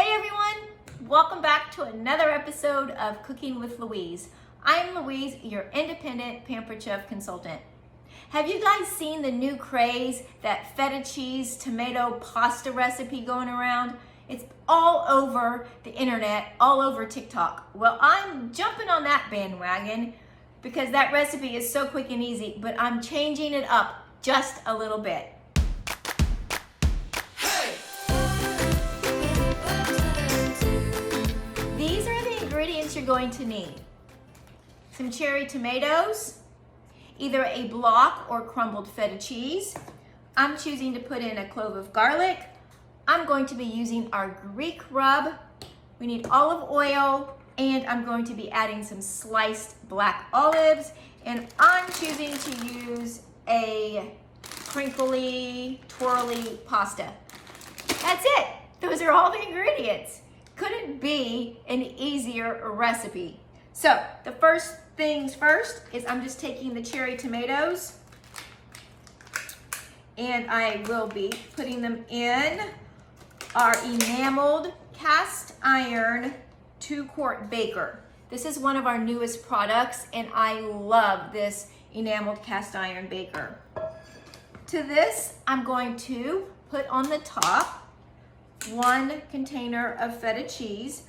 Hey everyone, welcome back to another episode of Cooking with Louise. I'm Louise, your independent pampered chef consultant. Have you guys seen the new craze, that feta cheese tomato pasta recipe going around? It's all over the internet, all over TikTok. Well, I'm jumping on that bandwagon because that recipe is so quick and easy, but I'm changing it up just a little bit. These are the ingredients you're going to need. Some cherry tomatoes, either a block or crumbled feta cheese. I'm choosing to put in a clove of garlic. I'm going to be using our Greek rub. We need olive oil, and I'm going to be adding some sliced black olives, and I'm choosing to use a crinkly, twirly pasta. That's it. Those are all the ingredients. Couldn't be an easier recipe. So the first things first is I'm just taking the cherry tomatoes and I will be putting them in our enameled cast iron 2-quart baker. This is one of our newest products and I love this enameled cast iron baker. To this, I'm going to put on the top 1 container of feta cheese.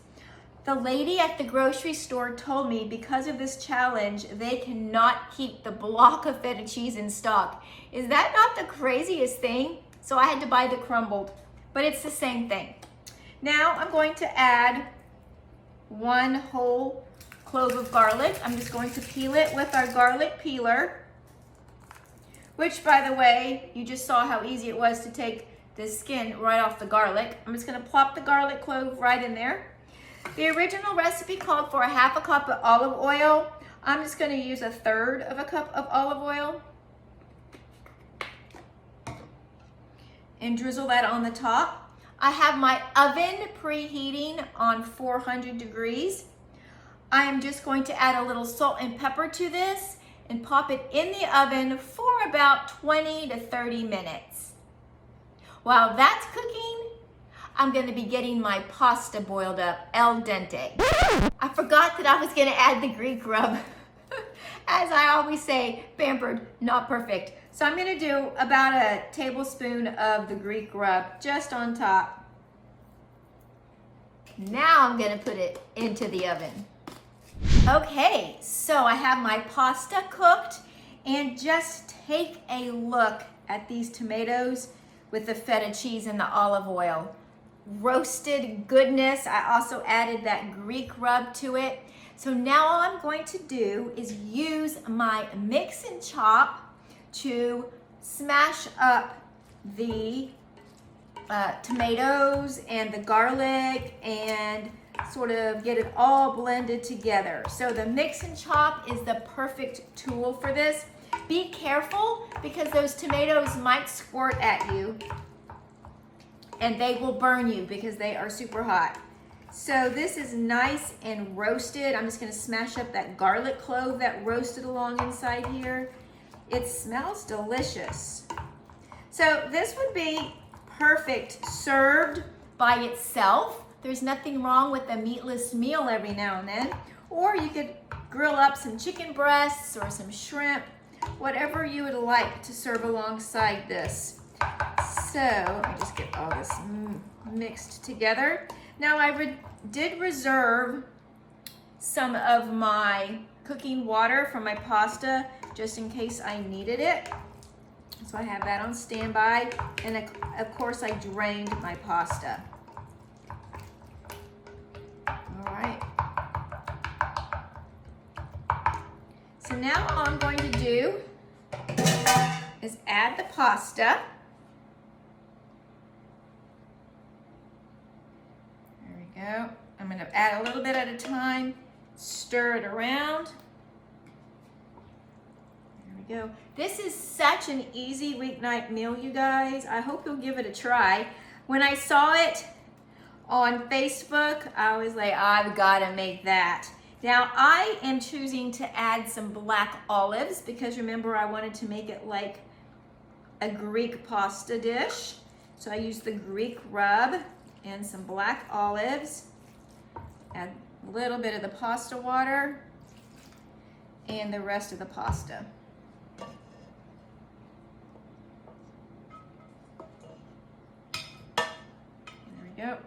The lady at the grocery store told me because of this challenge, they cannot keep the block of feta cheese in stock. Is that not the craziest thing? So I had to buy the crumbled, but it's the same thing. Now I'm going to add 1 whole clove of garlic. I'm just going to peel it with our garlic peeler, which, by the way, you just saw how easy it was to take the skin right off the garlic. I'm just going to plop the garlic clove right in there. The original recipe called for 1/2 cup of olive oil. I'm just going to use 1/3 of a cup of olive oil and drizzle that on the top. I have my oven preheating on 400 degrees. I am just going to add a little salt and pepper to this and pop it in the oven for about 20 to 30 minutes. While that's cooking, I'm going to be getting my pasta boiled up al dente. I forgot that I was going to add the Greek rub. As I always say, pampered, not perfect. So I'm going to do about a tablespoon of the Greek rub just on top. Now I'm going to put it into the oven. Okay, so I have my pasta cooked, and just take a look at these tomatoes with the feta cheese and the olive oil. Roasted goodness. I also added that Greek rub to it. So now all I'm going to do is use my mix and chop to smash up the tomatoes and the garlic and sort of get it all blended together. So the mix and chop is the perfect tool for this. Be careful because those tomatoes might squirt at you and they will burn you because they are super hot. So this is nice and roasted. I'm just gonna smash up that garlic clove that roasted along inside here. It smells delicious. So this would be perfect served by itself. There's nothing wrong with a meatless meal every now and then. Or you could grill up some chicken breasts or some shrimp, whatever you would like to serve alongside this. So let me just get all this mixed together. Now I did reserve some of my cooking water from my pasta just in case I needed it. So I have that on standby, and of course I drained my pasta. All right. So now all I'm going to do is add the pasta. There we go. I'm going to add a little bit at a time, stir it around. There we go. This is such an easy weeknight meal, you guys. I hope you'll give it a try. When I saw it on Facebook, I was like, I've got to make that. Now I am choosing to add some black olives because remember I wanted to make it like a Greek pasta dish. So I used the Greek rub and some black olives. Add a little bit of the pasta water and the rest of the pasta. There we go.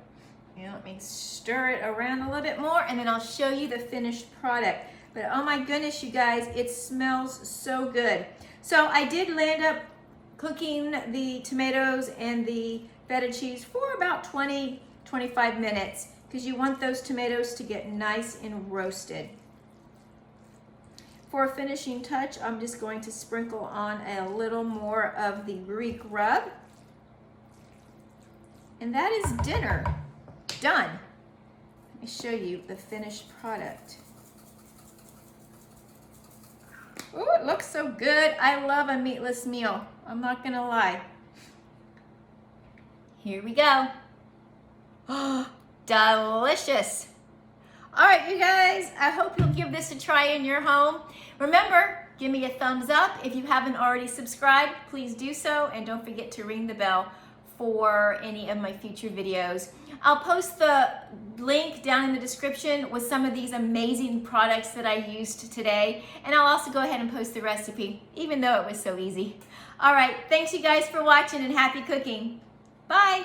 And let me stir it around a little bit more, and then I'll show you the finished product. But oh my goodness, you guys, it smells so good. So I did land up cooking the tomatoes and the feta cheese for about 20-25 minutes because you want those tomatoes to get nice and roasted. For a finishing touch, I'm just going to sprinkle on a little more of the Greek rub. And that is dinner done. Let me show you the finished product. Ooh, it looks so good. I love a meatless meal. I'm not gonna lie. Here we go. Oh, delicious. All right, you guys, I hope you'll give this a try in your home. Remember, give me a thumbs up. If you haven't already subscribed, please do so. And don't forget to ring the bell for any of my future videos. I'll post the link down in the description with some of these amazing products that I used today. And I'll also go ahead and post the recipe, even though it was so easy. All right, thanks you guys for watching and happy cooking. Bye.